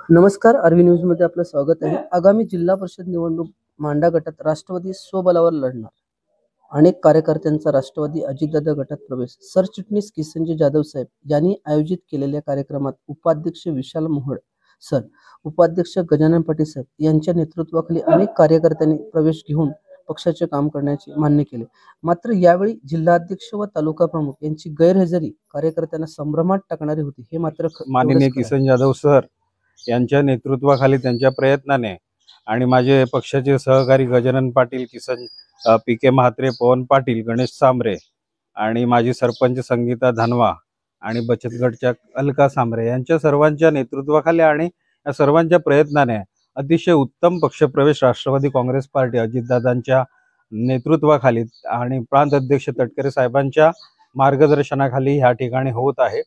नमस्कार, RV news मध्ये आपलं स्वागत आहे। आगामी जिल्हा परिषद निवडणूक मांडा गटात राष्ट्रवादी स्वबळावर लढणार। अनेक कार्यकर्त्यांचा राष्ट्रवादी अजितदादा गटात प्रवेश। सरचिटणीस किसनजी जाधव साहेब यांनी आयोजित केलेल्या कार्यक्रमात उपाध्यक्ष विशाल मोहोळ सर, उपाध्यक्ष गजानन पाटील साहेब यांच्या नेतृत्वाखाली अनेक कार्यकर्त्यांनी प्रवेश घेऊन पक्षाचे काम करण्याचे मान्य केले। मात्र यावेळी जिल्हाध्यक्ष व तालुका प्रमुख यांची गैरहजेरी कार्यकर्त्यांना संभ्रमात टाकणारी होती। हे मात्र माननीय किसन जाधव सर यांच्या नेतृत्वाखाली, त्यांच्या प्रयत्नाने आणि माझे पक्षाचे सहकारी गजानन पाटील, किसन पीके म्हात्रे, पवन पाटील, गणेश सांबरे आणि माजी सरपंच संगीता धानवा आणि बचत गटच्या अलका सांबरे यांच्या सर्वांच्या नेतृत्वाखाली आणि या सर्वांच्या प्रयत्नाने अतिशय उत्तम पक्षप्रवेश राष्ट्रवादी काँग्रेस पार्टी अजितदादांच्या नेतृत्वाखाली आणि प्रांत अध्यक्ष तटकरे साहेबांच्या मार्गदर्शनाखाली ह्या ठिकाणी होत आहे।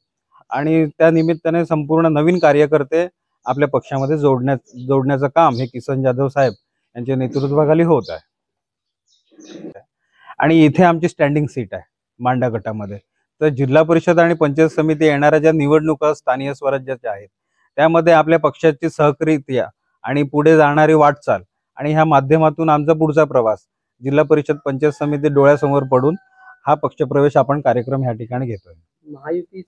आणि त्या निमित्ताने संपूर्ण नवीन कार्यकर्ते आपल्या पक्षामध्ये जोडण्याचं काम हे किसन जाधव साहेब यांच्या नेतृत्वाखाली होत आहे। आणि इथे आमची स्टँडिंग सीट आहे मांडा गटामध्ये। तर जिल्हा परिषद आणि पंचायत समिती येणाऱ्या ज्या निवडणुका स्थानिक स्वराज्याच्या आहेत त्यामध्ये आपल्या पक्षाची सहकार्य आणि पुढे जाणारी वाटचाल आणि ह्या माध्यमातून आमचा पुढचा प्रवास जिल्हा परिषद पंचायत समिती डोळ्यासमोर पडून हा पक्षप्रवेश आपण कार्यक्रम ह्या ठिकाणी घेतोय। महायुती